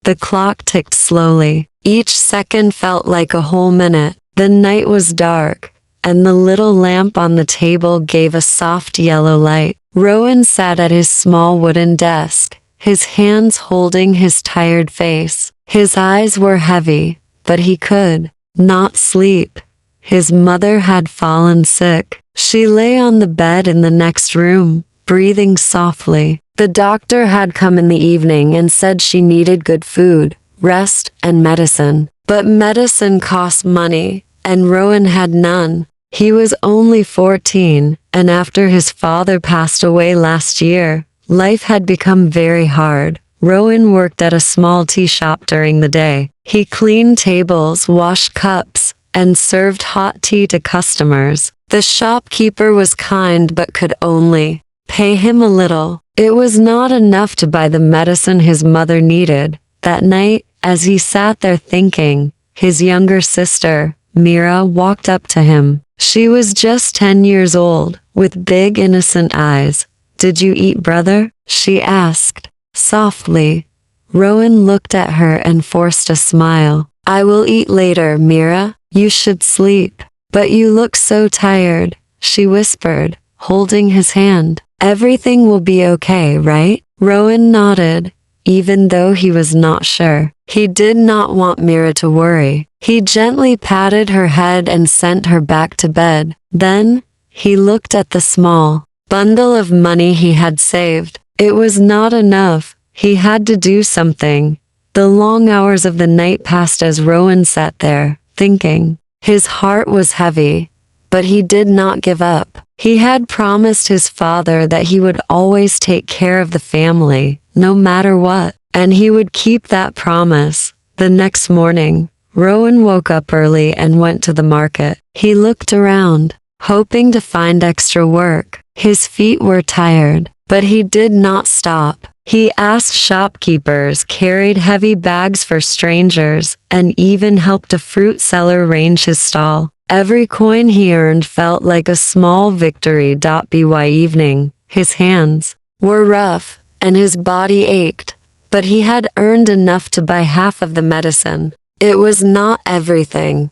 The clock ticked slowly. Each second felt like a whole minute. The night was dark, and the little lamp on the table gave a soft yellow light. Rowan sat at his small wooden desk, his hands holding his tired face. His eyes were heavy, but he could not sleep. His mother had fallen sick. She lay on the bed in the next room, breathing softly. The doctor had come in the evening and said she needed good food, rest, and medicine. But medicine cost money, and Rowan had none. He was only 14, and after his father passed away last year, life had become very hard. Rowan worked at a small tea shop during the day. He cleaned tables, washed cups, and served hot tea to customers. The shopkeeper was kind but could only pay him a little. It was not enough to buy the medicine his mother needed. That night, as he sat there thinking, his younger sister, Mira, walked up to him. She was just 10 years old, with big innocent eyes. "Did you eat, brother?" she asked, softly. Rowan looked at her and forced a smile. "I will eat later, Mira. You should sleep." "But you look so tired," she whispered, holding his hand. "Everything will be okay, right?" Rowan nodded, even though he was not sure. He did not want Mira to worry. He gently patted her head and sent her back to bed. Then, he looked at the small bundle of money he had saved. It was not enough. He had to do something. The long hours of the night passed as Rowan sat there, thinking. His heart was heavy, but he did not give up. He had promised his father that he would always take care of the family, no matter what, and he would keep that promise. The next morning, Rowan woke up early and went to the market. He looked around, hoping to find extra work. His feet were tired, but he did not stop. He asked shopkeepers, carried heavy bags for strangers, and even helped a fruit seller arrange his stall. Every coin he earned felt like a small victory. By evening, his hands were rough, and his body ached, but he had earned enough to buy half of the medicine. It was not everything,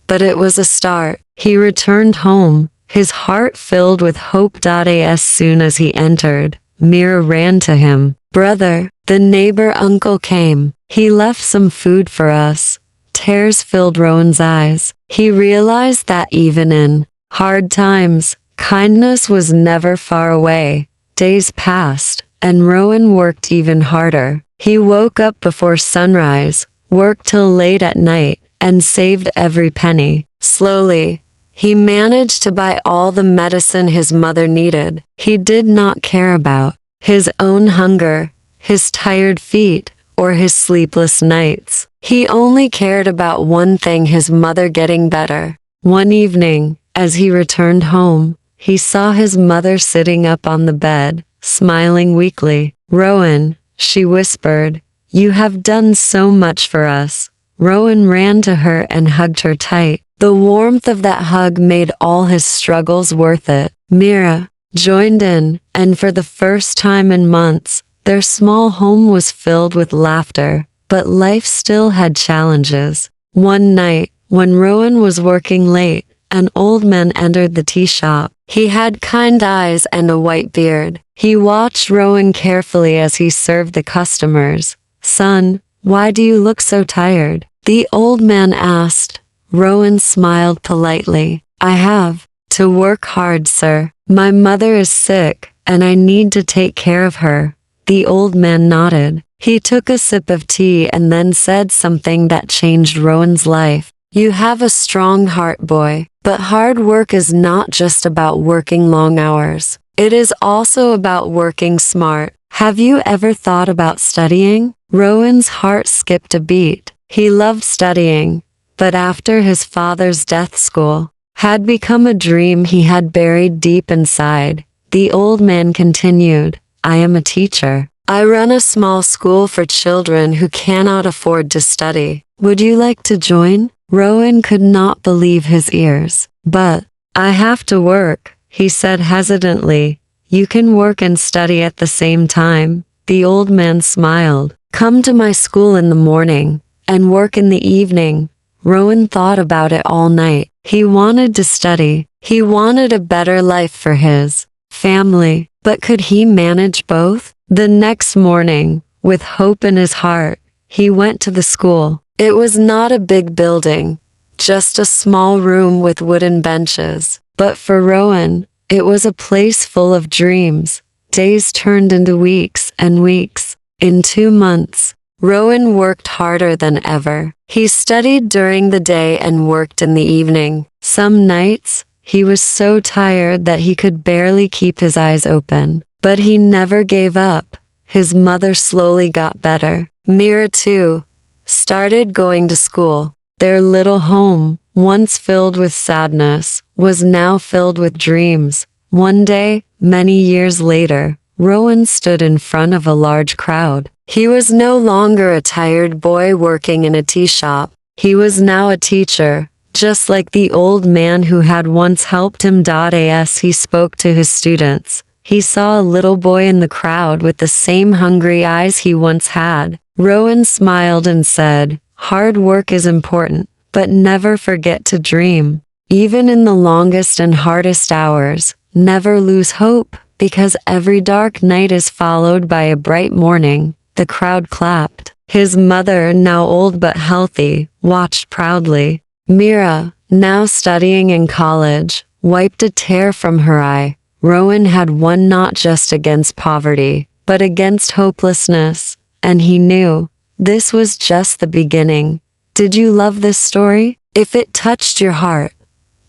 but it was a start. He returned home, his heart filled with hope. As soon as he entered, Mira ran to him. "Brother, the neighbor uncle came. He left some food for us." Tears filled Rowan's eyes. He realized that even in hard times, kindness was never far away. Days passed, and Rowan worked even harder. He woke up before sunrise, worked till late at night, and saved every penny. Slowly, he managed to buy all the medicine his mother needed. He did not care about his own hunger, his tired feet, or his sleepless nights. He only cared about one thing: his mother getting better. One evening, as he returned home, he saw his mother sitting up on the bed, smiling weakly. "Rowan," she whispered, "you have done so much for us." Rowan ran to her and hugged her tight. The warmth of that hug made all his struggles worth it. Mira joined in, and for the first time in months, their small home was filled with laughter. But life still had challenges. One night, when Rowan was working late, an old man entered the tea shop. He had kind eyes and a white beard. He watched Rowan carefully as he served the customers. "Son, why do you look so tired?" the old man asked. Rowan smiled politely. "I have to work hard, sir. My mother is sick, and I need to take care of her." The old man nodded. He took a sip of tea and then said something that changed Rowan's life. "You have a strong heart, boy, but hard work is not just about working long hours. It is also about working smart. Have you ever thought about studying?" Rowan's heart skipped a beat. He loved studying, but after his father's death, school had become a dream he had buried deep inside. The old man continued, "I am a teacher. I run a small school for children who cannot afford to study. Would you like to join?" Rowan could not believe his ears. "But I have to work," he said hesitantly. "You can work and study at the same time." The old man smiled. come to my school in the morning and work in the evening. Rowan thought about it all night. He wanted to study. He wanted a better life for his family. But could he manage both? The next morning, with hope in his heart, he went to the school. It was not a big building, just a small room with wooden benches. But for Rowan, it was a place full of dreams. Days turned into weeks and weeks. In 2 months, Rowan worked harder than ever. He studied during the day and worked in the evening. Some nights, he was so tired that he could barely keep his eyes open. But he never gave up. His mother slowly got better. Mira, too, started going to school. Their little home, once filled with sadness, was now filled with dreams. One day, many years later, Rowan stood in front of a large crowd. He was no longer a tired boy working in a tea shop. He was now a teacher, just like the old man who had once helped him. As he spoke to his students, he saw a little boy in the crowd with the same hungry eyes he once had. Rowan smiled and said, "Hard work is important, but never forget to dream. Even in the longest and hardest hours, never lose hope, because every dark night is followed by a bright morning." The crowd clapped. His mother, now old but healthy, watched proudly. Mira, now studying in college, wiped a tear from her eye. Rowan had won not just against poverty, but against hopelessness, and he knew this was just the beginning. Did you love this story? If it touched your heart,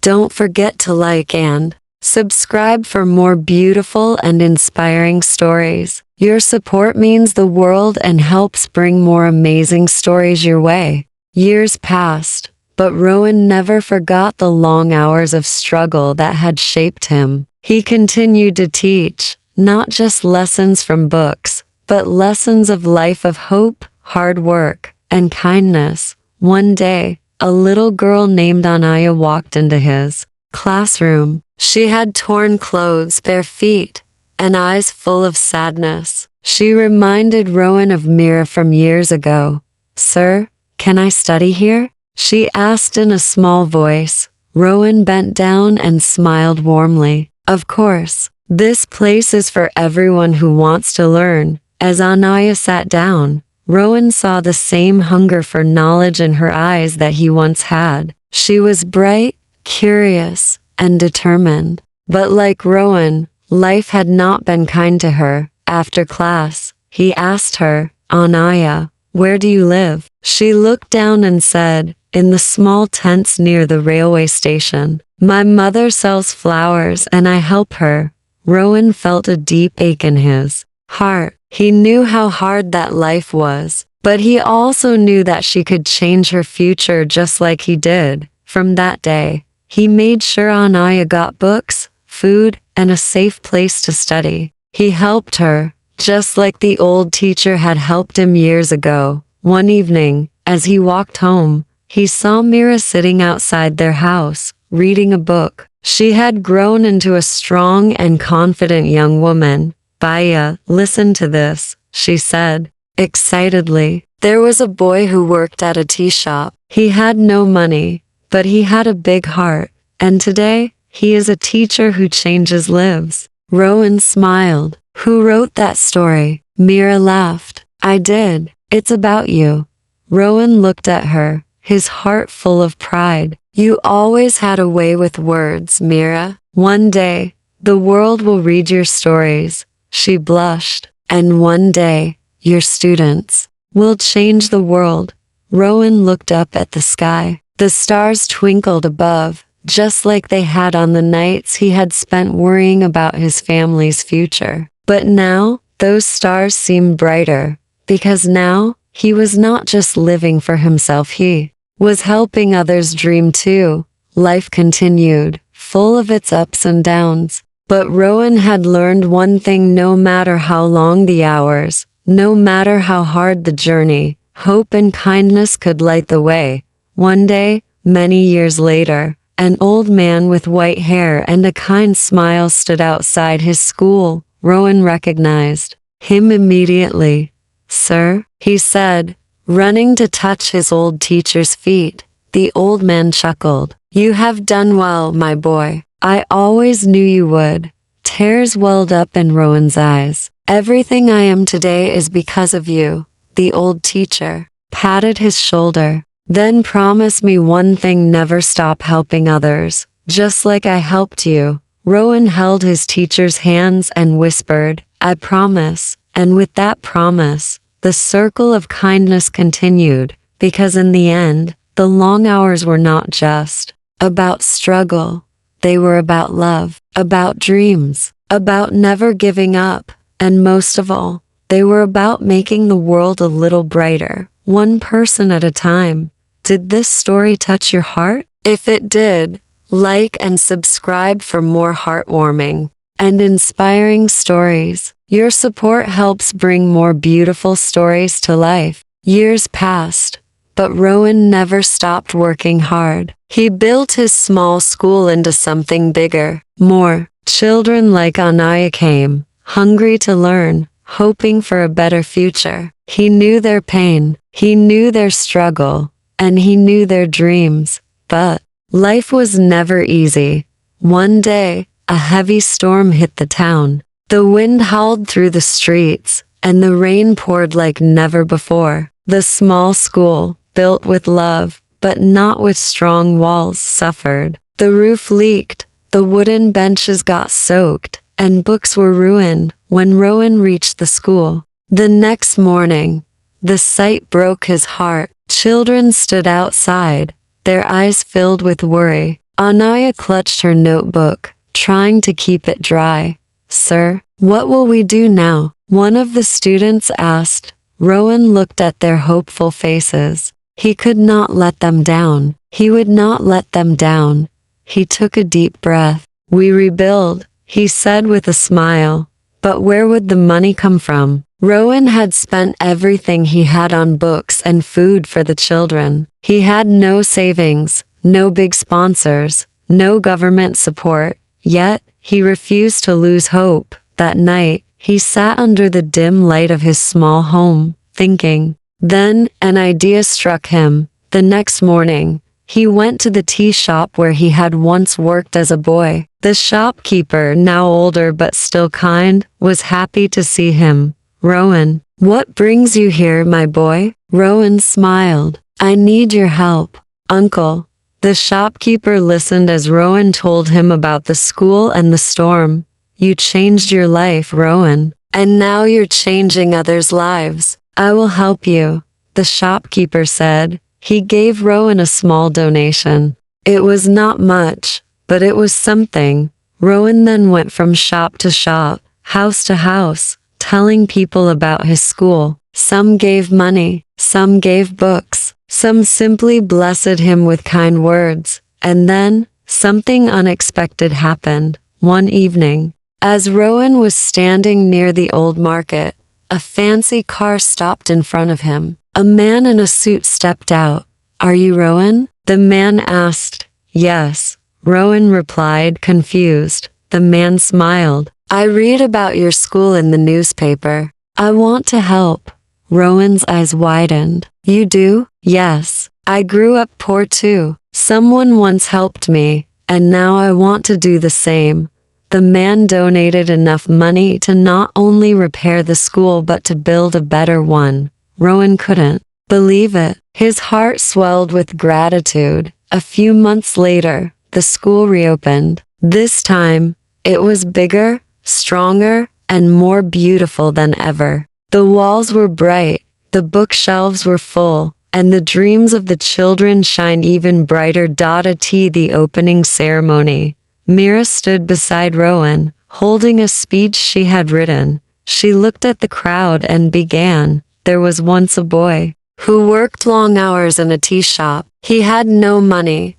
don't forget to like and subscribe for more beautiful and inspiring stories. Your support means the world and helps bring more amazing stories your way. Years passed, but Rowan never forgot the long hours of struggle that had shaped him. He continued to teach, not just lessons from books, but lessons of life, of hope, hard work, and kindness. One day, a little girl named Engliah walked into his classroom. She had torn clothes, bare feet, and eyes full of sadness. She reminded Rowan of Mira from years ago. "Sir, can I study here?" she asked in a small voice. Rowan bent down and smiled warmly. "Of course, this place is for everyone who wants to learn." As Engliah sat down, Rowan saw the same hunger for knowledge in her eyes that he once had. She was bright, curious, and determined. But like Rowan, life had not been kind to her. After class, he asked her, "Engliah, where do you live?" She looked down and said, "In the small tents near the railway station. My mother sells flowers and I help her." Rowan felt a deep ache in his heart. He knew how hard that life was, but he also knew that she could change her future just like he did. From that day, he made sure Engliah got books, food, and a safe place to study. He helped her, just like the old teacher had helped him years ago. One evening, as he walked home, he saw Mira sitting outside their house, reading a book. She had grown into a strong and confident young woman. "Baya, listen to this," she said, excitedly. There was a boy who worked at a tea shop. He had no money, but he had a big heart, and today, he is a teacher who changes lives. Rowan smiled. "Who wrote that story?" Mira laughed. "I did. It's about you." Rowan looked at her, his heart full of pride. "You always had a way with words, Mira. One day, the world will read your stories." She blushed. "And one day, your students will change the world." Rowan looked up at the sky. The stars twinkled above, just like they had on the nights he had spent worrying about his family's future. But now, those stars seemed brighter, because now, he was not just living for himself, he was helping others dream too. Life continued, full of its ups and downs. But Rowan had learned one thing: no matter how long the hours, no matter how hard the journey, hope and kindness could light the way. One day, many years later, an old man with white hair and a kind smile stood outside his school. Rowan recognized him immediately. "Sir," he said, running to touch his old teacher's feet. The old man chuckled. You have done well, my boy. I always knew you would. Tears welled up in Rowan's eyes. Everything I am today is because of you. The old teacher patted his shoulder. Then promise me one thing: never stop helping others, just like I helped you. Rowan held his teacher's hands and whispered, I promise. And with that promise, the circle of kindness continued, because in the end, the long hours were not just about struggle. They were about love, about dreams, about never giving up, and most of all, they were about making the world a little brighter, one person at a time. Did this story touch your heart? If it did, like and subscribe for more heartwarming and inspiring stories. Your support helps bring more beautiful stories to life. Years passed, but Rowan never stopped working hard. He built his small school into something bigger. More children like Engliah came, hungry to learn, hoping for a better future. He knew their pain, he knew their struggle, and he knew their dreams. But life was never easy. One day, a heavy storm hit the town. The wind howled through the streets, and the rain poured like never before. The small school, built with love, but not with strong walls, suffered. The roof leaked, the wooden benches got soaked, and books were ruined. When Rowan reached the school the next morning, the sight broke his heart. Children stood outside, their eyes filled with worry. Engliah clutched her notebook, trying to keep it dry. Sir, what will we do now? One of the students asked. Rowan looked at their hopeful faces. He could not let them down. He would not let them down. He took a deep breath. We rebuild, he said with a smile. But where would the money come from? Rowan had spent everything he had on books and food for the children. He had no savings, no big sponsors, no government support. Yet, he refused to lose hope. That night, he sat under the dim light of his small home, thinking. Then, an idea struck him. The next morning, he went to the tea shop where he had once worked as a boy. The shopkeeper, now older but still kind, was happy to see him. Rowan, what brings you here, my boy? Rowan smiled. I need your help, uncle. The shopkeeper listened as Rowan told him about the school and the storm. You changed your life, Rowan, and now you're changing others' lives. I will help you, the shopkeeper said. He gave Rowan a small donation. It was not much, but it was something. Rowan then went from shop to shop, house to house, telling people about his school. Some gave money, some gave books, some simply blessed him with kind words. And then, something unexpected happened. One evening, as Rowan was standing near the old market, a fancy car stopped in front of him. A man in a suit stepped out. Are you Rowan? The man asked. Yes, Rowan replied, confused. The man smiled. I read about your school in the newspaper. I want to help. Rowan's eyes widened. You do? Yes. I grew up poor too. Someone once helped me, and now I want to do the same. The man donated enough money to not only repair the school but to build a better one. Rowan couldn't believe it. His heart swelled with gratitude. A few months later, the school reopened. This time, it was bigger, stronger, and more beautiful than ever. The walls were bright, the bookshelves were full, and the dreams of the children shined even brighter. At the opening ceremony, Mira stood beside Rowan, holding a speech she had written. She looked at the crowd and began. There was once a boy who worked long hours in a tea shop. He had no money,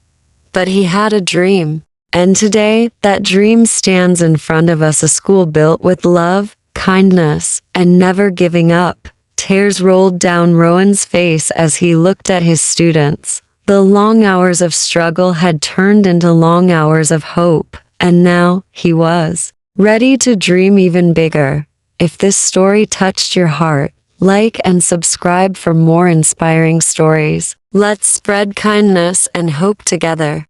but he had a dream. And today, that dream stands in front of us, a school built with love, kindness, and never giving up. Tears rolled down Rowan's face as he looked at his students. The long hours of struggle had turned into long hours of hope, and now he was ready to dream even bigger. If this story touched your heart, Like and subscribe for more inspiring stories. Let's spread kindness and hope together.